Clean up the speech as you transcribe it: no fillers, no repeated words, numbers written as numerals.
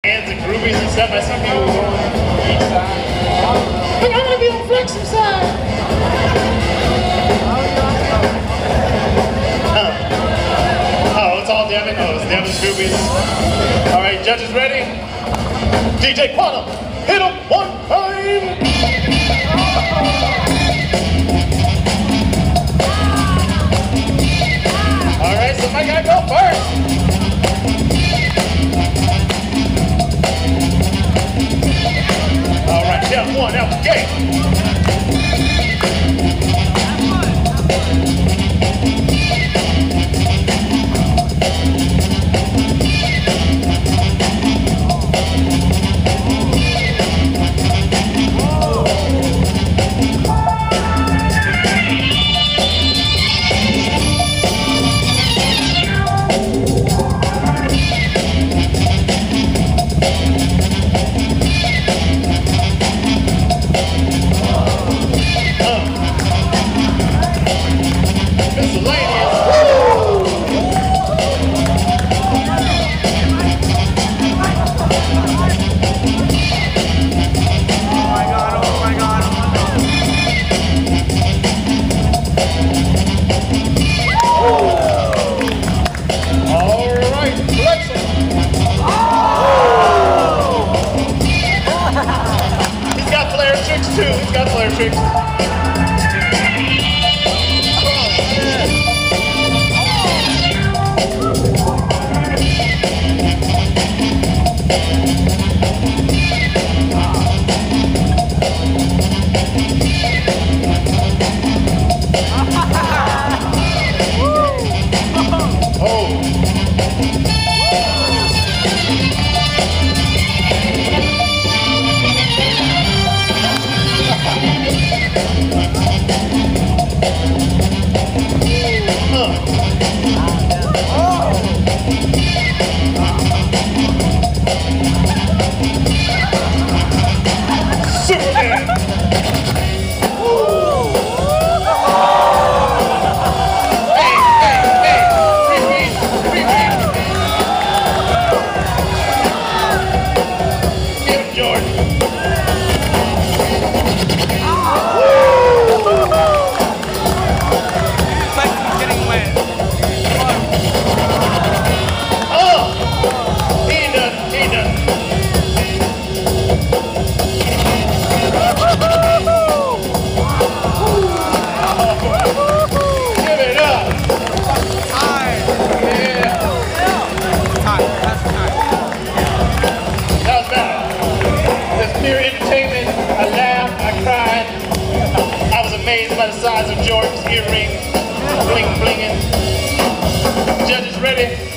Hands and groupies and stuff. I see people going each side. Hey, I'm gonna be on Flexum side. Oh, it's all Devin. Oh, it's Devin's groupies. All right, judges ready? DJ Quantum, hit him one time. All right, so my guy go first. All right, step one out the gate. He's got flare tricks. By the size of Jordan's earrings, bling blinging. Judges ready?